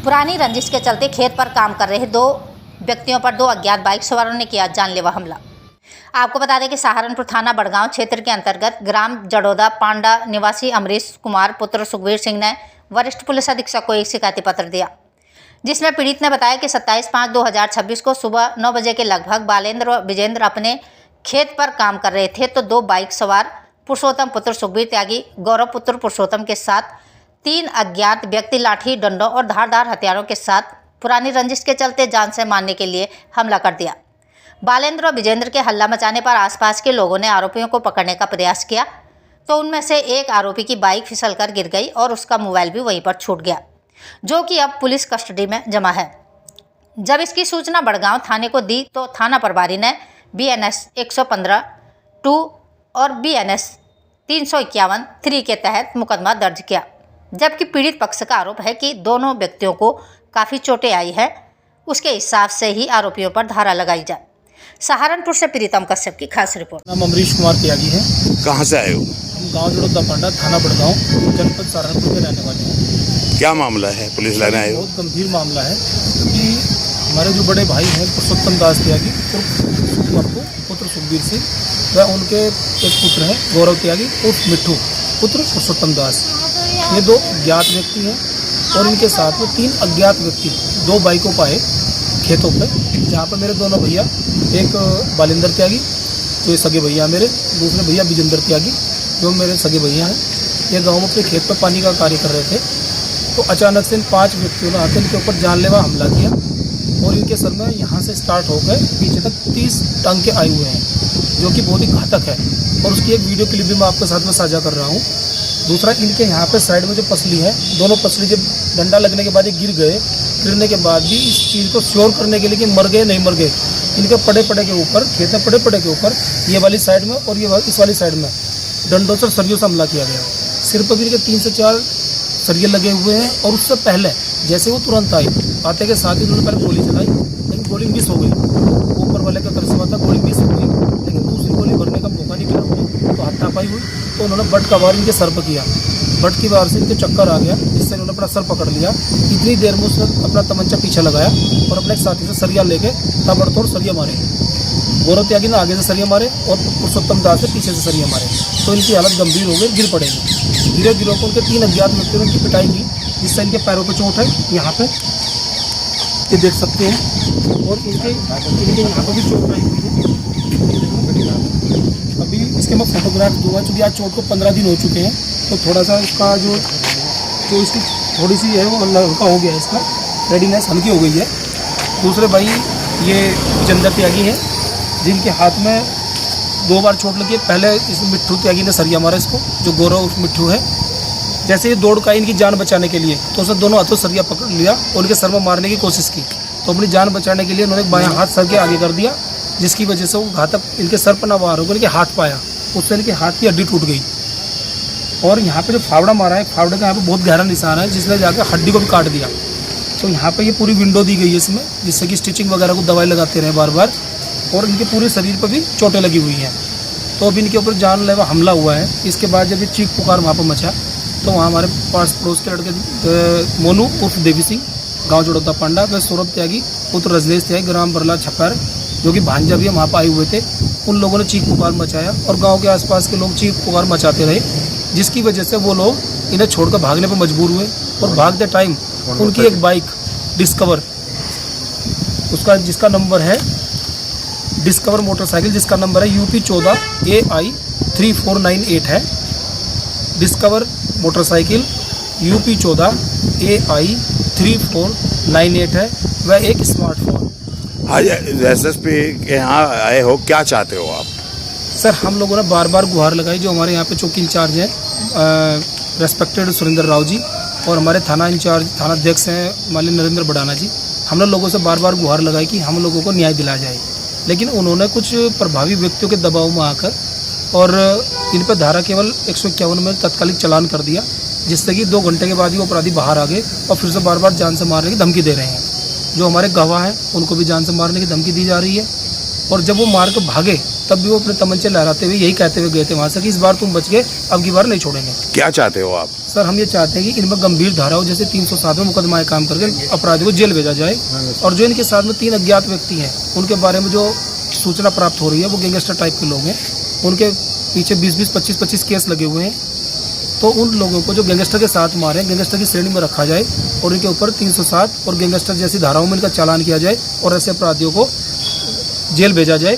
पुरानी रंजिश के चलते खेत पर काम कर रहे दो व्यक्तियों पर दो अज्ञात बाइक सवारों ने किया जानलेवा हमला। आपको बता दें कि सहारनपुर थाना बड़गांव क्षेत्र के अंतर्गत ग्राम जड़ोदा पांडा निवासी अमरीश कुमार पुत्र सुखबीर सिंह ने वरिष्ठ पुलिस अधीक्षक को एक शिकायती पत्र दिया, जिसमें पीड़ित ने बताया कि 27/5/2026 को सुबह 9 बजे के लगभग बालेंद्र व विजेंद्र अपने खेत पर काम कर रहे थे तो दो बाइक सवार पुरुषोत्तम पुत्र सुखबीर त्यागी, गौरव पुत्र पुरुषोत्तम के साथ 3 अज्ञात व्यक्ति लाठी डंडों और धारदार हथियारों के साथ पुरानी रंजिश के चलते जान से मारने के लिए हमला कर दिया। बालेंद्र और विजेंद्र के हल्ला मचाने पर आसपास के लोगों ने आरोपियों को पकड़ने का प्रयास किया तो उनमें से एक आरोपी की बाइक फिसलकर गिर गई और उसका मोबाइल भी वहीं पर छूट गया, जो कि अब पुलिस कस्टडी में जमा है। जब इसकी सूचना बड़गांव थाने को दी तो थाना प्रभारी ने BNS 115(2) और BNS 351(3) के तहत मुकदमा दर्ज किया, जबकि पीड़ित पक्ष का आरोप है कि दोनों व्यक्तियों को काफ़ी चोटें आई है, उसके हिसाब से ही आरोपियों पर धारा लगाई जाए। सहारनपुर से प्रीतम कश्यप की खास रिपोर्ट। नाम अमरीश कुमार त्यागी है। कहाँ से आए हो? हम गांव जड़ोदा पांडा थाना बड़गांव जनपद सहारनपुर के रहने वाले हैं। क्या मामला है? पुलिस लाने आए हो? बहुत गंभीर मामला है कि हमारे जो बड़े भाई हैं पुरुषोत्तम दास त्यागी पुत्र सुखबीर सिंह व उनके एक पुत्र हैं गौरव त्यागी उर्फ मिट्ठू पुत्र पुरुषोत्तम दास, ये दो ज्ञात व्यक्ति हैं और इनके साथ में 3 अज्ञात व्यक्ति दो बाइकों पाए खेतों पे, जहाँ पर मेरे दोनों भैया, एक बालेंद्र त्यागी जो ये सगे भैया मेरे, दूसरे भैया विजेंद्र त्यागी जो मेरे सगे भैया हैं, ये गाँव में अपने खेत पर पानी का कार्य कर रहे थे तो अचानक से इन 5 व्यक्तियों ने आकर इनके ऊपर जानलेवा हमला किया और इनके सर में यहाँ से स्टार्ट होकर पीछे तक 30 टांके आए हुए हैं, जो कि बहुत ही घातक है और उसकी एक वीडियो क्लिप भी मैं आपके साथ में साझा कर रहा हूँ। दूसरा, इनके यहाँ पे साइड में जो पसली है, दोनों पसली जब डंडा लगने के बाद ये गिरने के बाद भी इस चीज़ को श्योर करने के लिए कि मर गए नहीं मर गए, इनके पड़े के ऊपर खेत में पड़े के ऊपर ये वाली साइड में और ये इस वाली साइड में डंडों से सरियों से हमला किया गया। सिर पर भी इनके 3 से 4 सरिये लगे हुए हैं और उससे पहले जैसे वो तुरंत आते के साथ ही उन्होंने पहले गोली चलाई, लेकिन गोली मिस हो गई। ऊपर वाले का तरफ से था, गोली मिस हो गई, लेकिन दूसरी गोली भरने का मौका नहीं मिला उन्हें तो हाथापाई हुई तो उन्होंने बट का वार इनके सर पर किया। बट की वार से इनके चक्कर आ गया, जिससे उन्होंने अपना सर पकड़ लिया। इतनी देर में उसने अपना तमंचा पीछे लगाया और अपने एक साथी से सरिया लेके ताबड़तोड़ सरिया मारे। गौरव त्यागी ने आगे से सरिया मारे और पुरुषोत्तम दास से पीछे से सरिया मारे तो इनकी हालत गंभीर हो गई, गिर पड़ेगी। धीरे धीरे को उनके 3 अज्ञात व्यक्तियों ने इनकी पिटाई की, जिससे इनके पैरों पर चोट है, यहाँ पे ये देख सकते हैं, और इनके यहाँ पर भी चोट आई हुई है। अभी इसके मैं फोटोग्राफ दूंगा, चूँकि आज चोट को 15 दिन हो चुके हैं तो थोड़ा सा इसका जो इसकी थोड़ी सी है वो हल्का हो गया है, इसका रेडीनेस हल्की हो गई है। दूसरे भाई ये विजेंद्र त्यागी है, जिनके हाथ में 2 बार चोट लगी है। पहले इस मिट्ठू त्यागी ने सरिया मारा इसको, जो गौरव मिट्ठू है। जैसे ये दौड़ का इनकी जान बचाने के लिए तो उसने दोनों हाथों सरिया पकड़ लिया और उनके सर में मारने की कोशिश की, तो अपनी जान बचाने के लिए उन्होंने बायां हाथ सर के आगे कर दिया, जिसकी वजह से वो घातक इनके सर पर ना वार होकर इनके हाथ पाया, उससे इनके हाथ की हड्डी टूट गई। और यहाँ पे जो फावड़ा मारा है, फावड़े का यहाँ पे बहुत गहरा निशान है, जिसने जाकर हड्डी को भी काट दिया। तो यहाँ पे ये पूरी विंडो दी गई है इसमें, जिससे कि स्टिचिंग वगैरह को दवाई लगाते रहे बार बार, और इनके पूरे शरीर पर भी चोटें लगी हुई हैं। तो अभी इनके ऊपर जानलेवा हमला हुआ है। इसके बाद जब ये चीख पुकार वहाँ पर मचा तो वहाँ हमारे पास पड़ोस के लड़के मोनू उर्फ देवी सिंह गांव जड़ोदा पांडा व सौरभ त्यागी पुत्र रजनीश त्यागी ग्राम बरला छप्पर, जो कि भांजा भी वहाँ पर आए हुए थे, उन लोगों ने चीख पुकार मचाया और गाँव के आसपास के लोग चीख पुकार मचाते रहे, जिसकी वजह से वो लोग इन्हें छोड़कर भागने पर मजबूर हुए। और भागते टाइम उनकी एक बाइक डिस्कवर, जिसका नंबर है डिस्कवर मोटरसाइकिल, जिसका नंबर है UP 14 AI 3498 है। डिस्कवर मोटरसाइकिल UP 14 AI 3498 है, वह एक स्मार्टफोन। आज SSP के यहाँ आए हो, क्या चाहते हो आप? सर, हम लोगों ने बार बार गुहार लगाई, जो हमारे यहाँ पे चौकी इंचार्ज हैं रेस्पेक्टेड सुरेंद्र राव जी और हमारे थाना इंचार्ज थाना अध्यक्ष हैं माननीय नरेंद्र बड़ाना जी, हमने लोगों से बार बार गुहार लगाई कि हम लोगों को न्याय दिलाया जाए, लेकिन उन्होंने कुछ प्रभावी व्यक्तियों के दबाव में आकर और इन पर धारा केवल 151 में तत्कालिक चालान कर दिया, जिससे कि 2 घंटे के बाद ही वो अपराधी बाहर आ गए और फिर से बार बार जान से मारने की धमकी दे रहे हैं। जो हमारे गवाह हैं उनको भी जान से मारने की धमकी दी जा रही है, और जब वो मार कर भागे तब भी वो अपने तमंचे लहराते हुए यही कहते हुए गए थे वहाँ से कि इस बार तुम बच गए, अब की बार नहीं छोड़ेंगे। क्या चाहते हो आप? सर हम ये चाहते हैं कि इनमें गंभीर धाराओं जैसे 307 में मुकदमाएं काम करके अपराधियों को जेल भेजा जाए, और जो इनके साथ में 3 अज्ञात व्यक्ति हैं उनके बारे में जो सूचना प्राप्त हो रही है वो गैंगस्टर टाइप के लोग हैं, उनके पीछे 20-20, 25-25 केस लगे हुए हैं। तो उन लोगों को जो गैंगस्टर के साथ मारे, गैंगस्टर की श्रेणी में रखा जाए और इनके ऊपर 307 और गैंगस्टर जैसी धाराओं में इनका चालान किया जाए और ऐसे अपराधियों को जेल भेजा जाए।